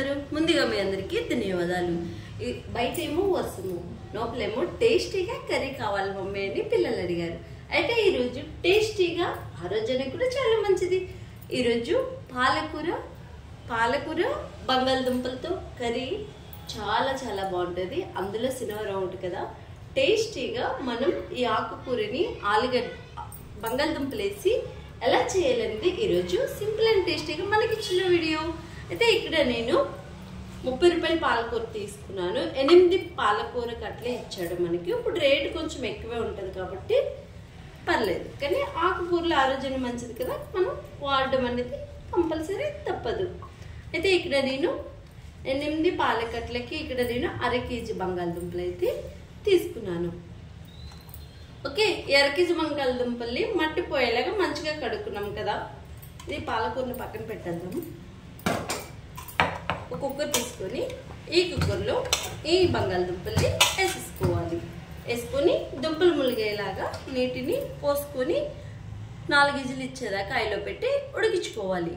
ఉన్నారు? ముందుగా మీ అందరికీ ధన్యవాదాలు. బయటేమో వర్షము, లోపలేమో టేస్టీగా కర్రీ కావాలి మమ్మీ అని పిల్లలు అడిగారు. అయితే ఈరోజు టేస్టీగా, ఆరోగ్యానికి కూడా చాలా మంచిది. ఈరోజు పాలకూర బంగాళదుంపలతో కర్రీ చాలా చాలా బాగుంటుంది. అందులో శనివారం ఉంటుంది కదా, టేస్టీగా మనం ఈ ఆకుకూరని బంగాళదుంపలు వేసి ఎలా చేయాలనేది ఈరోజు సింపుల్ అండ్ టేస్టీగా మనకి ఇచ్చిన వీడియో. అయితే ఇక్కడ నేను 30 రూపాయల పాలకూర తీసుకున్నాను. 8 పాలకూర కట్టలే ఇచ్చాడు మనకి. ఇప్పుడు రేటు కొంచెం ఎక్కువే ఉంటుంది కాబట్టి పర్లేదు, కానీ ఆకుకూరలు ఆరోగ్యానికి మంచిది కదా, మనం వాడడం అనేది కంపల్సరీ తప్పదు. అయితే ఇక్కడ నేను 8 పాలకట్లకి ఇక్కడ నేను 1/2 కేజీ బంగాళదుంపలు అయితే తీసుకున్నాను. ఓకే, 1/2 కేజీ బంగాళదుంపల్ని మట్టిపోయేలాగా మంచిగా కడుక్కున్నాం కదా. ఇది పాలకూరని పక్కన పెట్టేద్దాము. ఒక కుక్కర్ తీసుకొని ఈ కుక్కర్లో ఈ బంగాళదుంపల్ని వేసేసుకోవాలి. వేసుకొని దుంపలు ములిగేలాగా నీటిని పోసుకొని 4 విజిల్లు ఇచ్చేదాకా ఆయిల్లో పెట్టి ఉడికించుకోవాలి.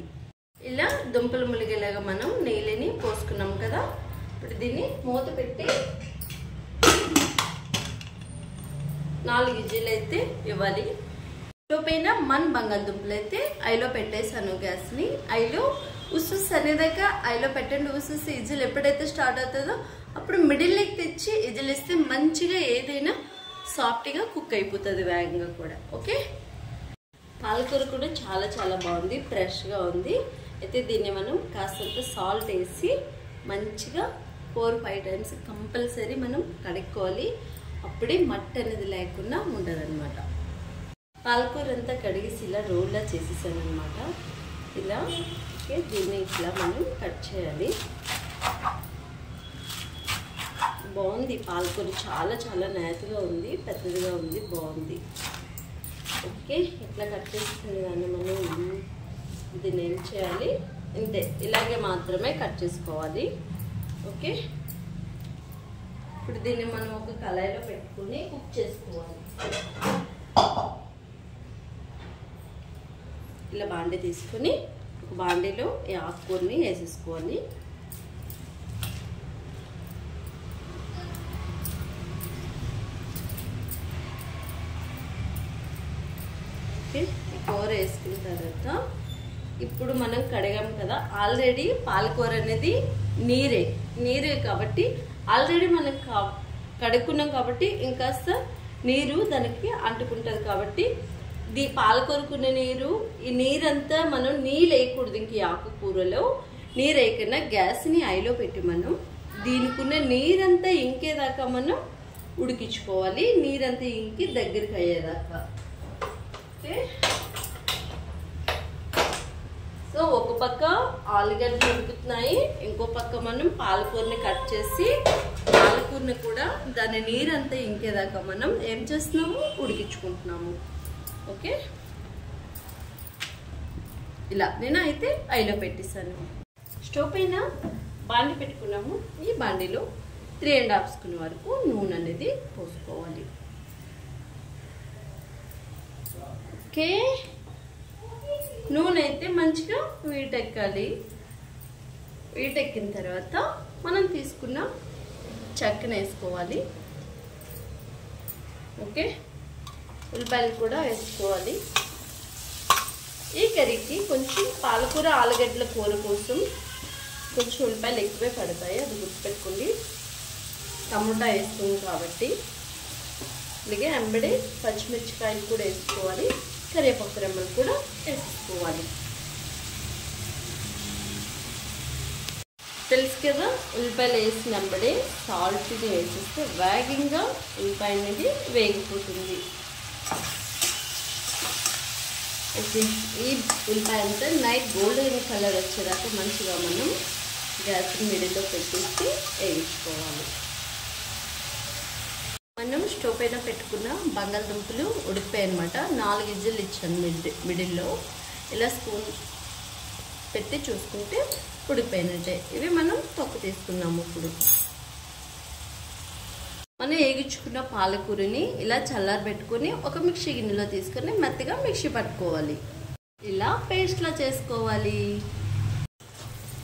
ఇలా దుంపలు ములిగేలాగా మనం నీళ్ళని పోసుకున్నాం కదా. ఇప్పుడు దీన్ని మూత పెట్టి 4 విజిల్లు అయితే ఇవ్వాలి. పైన బంగాళదుంపలు అయితే ఆయిల్లో పెట్టేసాను. గ్యాస్ని ఆయిల్లో ఉసుస్ అనేదాకా ఆయిల్లో పెట్టండి. ఉసుస్ విజిల్ ఎప్పుడైతే స్టార్ట్ అవుతుందో అప్పుడు మిడిల్లోకి తెచ్చి విజిల్ ఇస్తే మంచిగా ఏదైనా సాఫ్ట్గా కుక్ అయిపోతుంది, వేగంగా కూడా. ఓకే, పాలకూర కూడా చాలా చాలా బాగుంది, ఫ్రెష్గా ఉంది. అయితే దీన్ని మనం కాస్తంత సాల్ట్ వేసి మంచిగా 4-5 టైమ్స్ కంపల్సరీ మనం కడుక్కోవాలి. అప్పుడే మట్టి అనేది లేకుండా ఉంటుంది అనమాట. పాలకూర అంతా కడిగేసి ఇలా రోల్లా చేసేసాను అనమాట. ఇలా ఓకే, దీన్ని ఇట్లా మనం కట్ చేయాలి. బాగుంది పాలకూర, చాలా చాలా నేతగా ఉంది, పెద్దదిగా ఉంది, బాగుంది. ఓకే, ఇట్లా కట్ చేసుకునే దాన్ని మనం దీన్ని ఏం చేయాలి, ఇంతే, ఇలాగే మాత్రమే కట్ చేసుకోవాలి. ఓకే, ఇప్పుడు దీన్ని మనం ఒక కళాయిలో పెట్టుకుని కుక్ చేసుకోవాలి. ఇలా బాండీ తీసుకొని ఒక బాండీలో ఈ ఆకుకూరని వేసేసుకోవాలి. ఓకే, ఈ కూర వేసుకున్న తర్వాత ఇప్పుడు మనం కడిగాం కదా, ఆల్రెడీ పాలకూర అనేది నీరే కాబట్టి ఆల్రెడీ మనం కడుక్కున్నాం కాబట్టి ఇంకాస్త నీరు దానికి అంటుకుంటుంది. కాబట్టి పాలకూరకున్న నీరు, ఈ నీరంతా మనం నీళ్ళు వేయకూడదు. ఇంక ఆకుకూరలో నీరు వేయకుండా గ్యాస్ని ఆయిల్లో పెట్టి మనం దీనికున్న నీరంతా ఇంకేదాకా మనం ఉడికించుకోవాలి. నీరంతా ఇంకి దగ్గరికి అయ్యేదాకా. ఓకే, సో ఒక పక్క ఆలుగడ్డలు ఉడుకుతున్నాయి, ఇంకో పక్క మనం పాలకూరని కట్ చేసి పాలకూరని కూడా దాని నీరంతా ఇంకేదాకా మనం ఏం చేస్తున్నాము, ఉడికించుకుంటున్నాము. ఓకే, ఇలా నేను అయితే ఆయిల్లో పెట్టేసాను. స్టవ్ పైన బాండి పెట్టుకున్నాము. ఈ బాండిలో 3½ స్పూన్ వరకు నూనె అనేది పోసుకోవాలి. ఓకే, నూనె అయితే మంచిగా వీటెక్కాలి. వీటెక్కిన తర్వాత మనం తీసుకున్న చెక్కను వేసుకోవాలి. ఓకే, ఉల్లిపాయలు కూడా వేసుకోవాలి. ఈ కర్రీకి కొంచెం పాలకూర ఆలుగడ్డల కూర కోసం కొంచెం ఉల్లిపాయలు ఎక్కువే పడతాయి, అది గుర్తుపెట్టుకోండి. టమోటా వేస్తుంది కాబట్టి. అలాగే వెంబడి పచ్చిమిర్చికాయలు కూడా వేసుకోవాలి, కరివేపాకు రెమ్మలు కూడా వేసుకోవాలి. తెలుసు కదా, ఉల్లిపాయలు వేసిన వెంబడి సాల్ట్ని వేసేస్తే వేగంగా ఉల్లిపాయ అనేది వేగిపోతుంది. ఓకే, ఈ ఉల్లిపాయ అంతా నైట్ గోల్డెన్ కలర్ వచ్చేదాకా మంచిగా మనం గ్యాస్ మిడిల్లో పెట్టేసి వేయించుకోవాలి. మనం స్టవ్ పైన పెట్టుకున్న బంగాళదుంపలు ఉడికిపోయాయి అనమాట. 4 విజిల్లు ఇచ్చాను మిడిల్లో. ఇలా స్పూన్ పెట్టి చూసుకుంటే ఉడికిపోయినట్టే. ఇవి మనం తొక్క తీసుకున్నాము. ఇప్పుడు మనం వేగించుకున్న పాలకూరని ఇలా చల్లారబెట్టుకొని ఒక మిక్సీ గిన్నెలో తీసుకొని మెత్తగా మిక్సీ పట్టుకోవాలి. ఇలా పేస్ట్లా చేసుకోవాలి.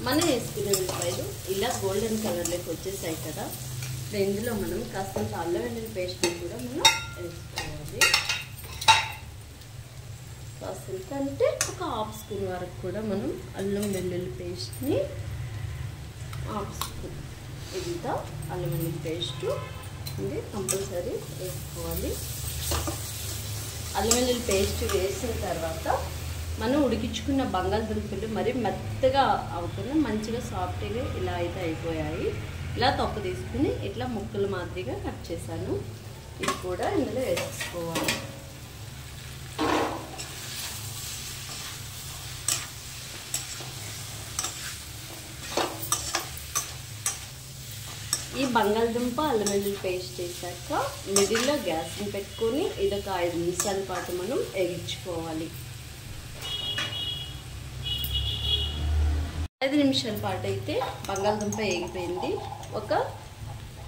మనం వేసుకునే ఉల్లిపాయలు ఇలా గోల్డెన్ కలర్లోకి వచ్చేసాయి కదా. ఇందులో మనం కాస్తంత అల్లం వెల్లుల్లి పేస్ట్ కూడా మనం వేసుకోవాలి. కాస్తంత అంటే ఒక హాఫ్ స్పూన్ వరకు కూడా మనం అల్లం వెల్లుల్లి పేస్ట్ని హాఫ్ స్పూన్ ఇంత అల్లం వెల్లుల్లి పేస్ట్ ఇది కంపల్సరీ వేసుకోవాలి. అల్లం వెల్లుల్లి పేస్ట్ వేసిన తర్వాత మనం ఉడికించుకున్న బంగాళదుంపలు మరి మెత్తగా అవ్వకుండా మంచిగా సాఫ్ట్గా ఇలా అయితే అయిపోయాయి. ఇలా తొక్క తీసుకుని ఇట్లా ముక్కలు మాదిరిగా కట్ చేశాను. ఇది కూడా ఇందులో వేసుకోవాలి. ఈ బంగాళదుంప అల్లం వెల్లుల్లి పేస్ట్ వేసాక మిడిల్లో గ్యాస్ని పెట్టుకొని ఇదొక 5 నిమిషాల పాటు మనం వేగించుకోవాలి. 5 నిమిషాల పాటు అయితే బంగాళదుంప వేగిపోయింది. ఒక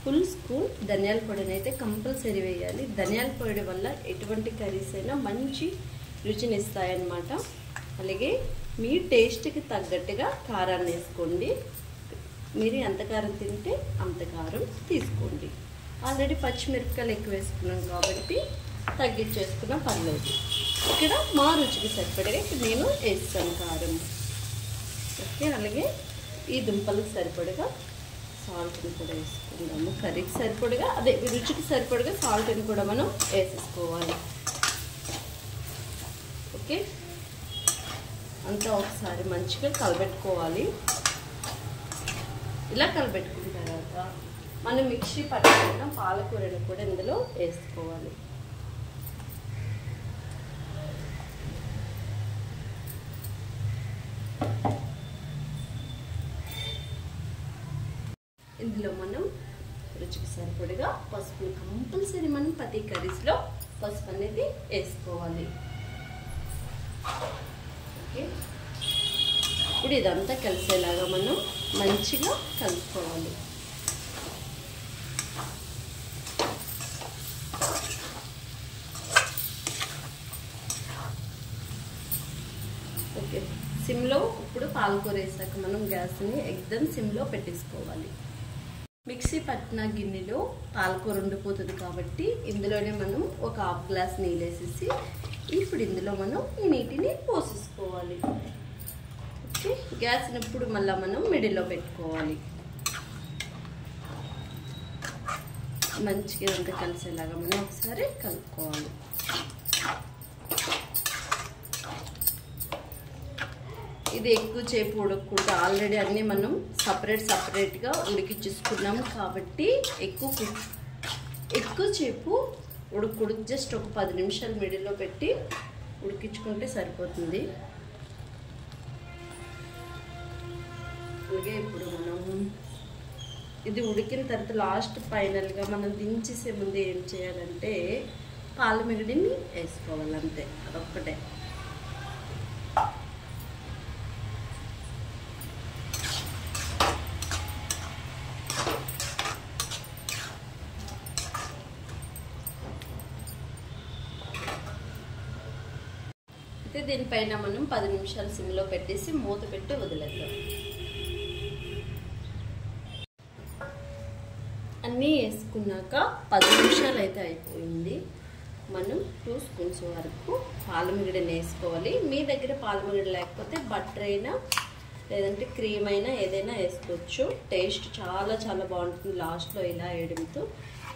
ఫుల్ స్పూన్ ధనియాల పొడిని అయితే కంపల్సరీ వేయాలి. ధనియాల పొడి వల్ల ఎటువంటి కర్రీస్ అయినా మంచి రుచిని ఇస్తాయన్నమాట. అలాగే మీ టేస్ట్కి తగ్గట్టుగా కారాన్ని వేసుకోండి. మీరు ఎంత కారం తింటే అంత కారం తీసుకోండి. ఆల్రెడీ పచ్చిమిరపకాయలు ఎక్కువ వేసుకున్నాం కాబట్టి తగ్గించేసుకున్నా పర్లేదు. ఇక్కడ మా రుచికి సరిపడగా నేను వేస్తాను కారం. ఓకే, అలాగే ఈ దుంపలకు సరిపడగా సాల్ట్ని కూడా వేసుకుందాము. కర్రీకి సరిపడగా అదే రుచికి సరిపడగా సాల్ట్ని కూడా మనం వేసేసుకోవాలి. ఓకే, అంతా ఒకసారి మంచిగా కలబెట్టుకోవాలి. ఇలా కలబెట్టుకున్న తర్వాత మనం మిక్సీ పట్టుకున్న పాలకూరను కూడా ఇందులో వేసుకోవాలి. ఇందులో మనం రుచికి సరిపడగా పసుపు కంపల్సరీ మనం ప్రతి కర్రీస్లో పసుపు అనేది వేసుకోవాలి. ఓకే, ఇప్పుడు ఇదంతా కలిసేలాగా మనం మంచిగా కలుపుకోవాలి. ఓకే, సిమ్లో ఇప్పుడు పాలకూర వేసాక మనం గ్యాస్ని ఎగ్దమ్ సిమ్లో పెట్టేసుకోవాలి. మిక్సీ పట్టిన గిన్నెలో పాలకూర ఉండిపోతుంది కాబట్టి ఇందులోనే మనం ఒక హాఫ్ గ్లాస్ నీళ్ళు వేసేసి ఇప్పుడు ఇందులో మనం ఈ నీటిని పోసేసుకోవాలి. ఓకే, గ్యాస్ని ఇప్పుడు మళ్ళీ మనం మిడిల్లో పెట్టుకోవాలి. మంచిగా అంతా కలిసేలాగా మనం ఒకసారి కలుపుకోవాలి. ఇది ఎక్కువ చేపు ఉడకకుండా ఆల్రెడీ అన్నీ మనం సపరేట్గా ఉడికించుకున్నాము కాబట్టి ఎక్కువ చేపు ఉడకూడదు. జస్ట్ ఒక 10 నిమిషాలు మిడిల్లో పెట్టి ఉడికించుకుంటే సరిపోతుంది. అలాగే ఇప్పుడు మనం ఇది ఉడికిన తర్వాత లాస్ట్ ఫైనల్గా మనం దించేసే ముందు ఏం చేయాలంటే పాలమిగడిని వేసుకోవాలి. అంతే, అదొక్కటే. అయితే దీనిపైన మనం 10 నిమిషాలు సిమ్లో పెట్టేసి మూత పెట్టి వదిలేద్దాం. అన్నీ వేసుకున్నాక 10 నిమిషాలు అయితే అయిపోయింది. మనం 2 స్పూన్స్ వరకు పాలమిగడని వేసుకోవాలి. మీ దగ్గర పాలమిగడ లేకపోతే బటర్ అయినా లేదంటే క్రీమ్ అయినా ఏదైనా వేసుకోవచ్చు. టేస్ట్ చాలా చాలా బాగుంటుంది లాస్ట్లో ఇలా వేయడంతో.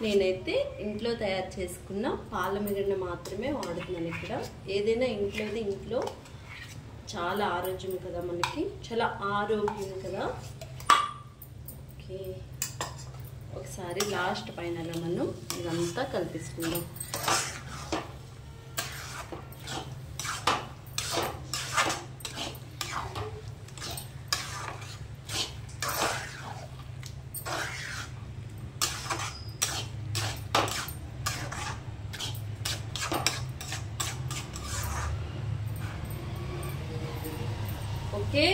నేనైతే ఇంట్లో తయారు చేసుకున్న పాలమిగడని మాత్రమే వాడుతున్నాను. ఇక్కడ ఏదైనా ఇంట్లో చాలా ఆరోగ్యం కదా, మనకి చాలా ఆరోగ్యం కదా. ఓకే, ఒకసారి లాస్ట్ పైన మనం ఇదంతా కలిపేసుకుందాం. ఓకే,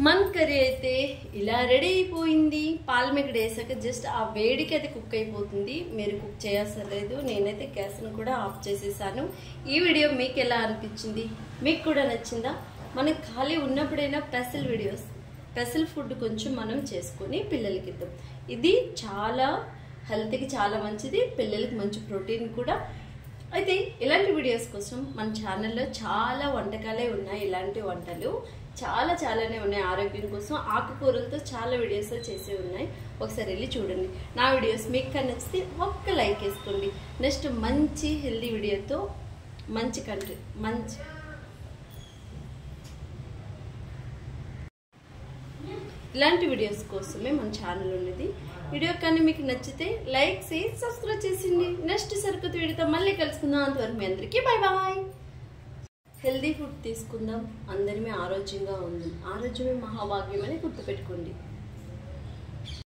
మన కర్రీ అయితే ఇలా రెడీ అయిపోయింది. పాలమిగడ వేసాక జస్ట్ ఆ వేడికి అది కుక్ అయిపోతుంది. మీరు కుక్ చేయలేదు. నేనైతే గ్యాస్ను కూడా ఆఫ్ చేసేసాను. ఈ వీడియో మీకు ఎలా అనిపించింది? మీకు కూడా నచ్చిందా? మనకి ఖాళీ ఉన్నప్పుడైనా స్పెషల్ ఫుడ్ కొంచెం మనం చేసుకొని పిల్లలకి ఇద్దాం. ఇది చాలా హెల్త్కి చాలా మంచిది, పిల్లలకి మంచి ప్రోటీన్ కూడా. అయితే ఇలాంటి వీడియోస్ కోసం మన ఛానల్లో చాలా వంటకాలే ఉన్నాయి. ఇలాంటి వంటలు చాలానే ఉన్నాయి. ఆరోగ్యం కోసం ఆకుకూరలతో చాలా వీడియోస్ చేసి ఉన్నాయి. ఒకసారి వెళ్ళి చూడండి. నా వీడియోస్ మీకు నచ్చితే ఒక్క లైక్ వేసుకోండి. నెక్స్ట్ మంచి హెల్దీ వీడియోతో మంచి ఇలాంటి వీడియోస్ కోసమే మన ఛానల్ ఉన్నది. వీడియో కానీ మీకు నచ్చితే లైక్ చేసి సబ్స్క్రైబ్ చేసింది. నెక్స్ట్ సరికొత్త వీడియోతో మళ్ళీ కలుసుకుందాం. అంతవరకు మీ అందరికీ బాయ్. హెల్దీ ఫుడ్ తీసుకుందాం. అందరిమీ ఆరోగ్యంగా ఉందాం. ఆరోగ్యమే మహాభాగ్యం అని గుర్తుపెట్టుకోండి.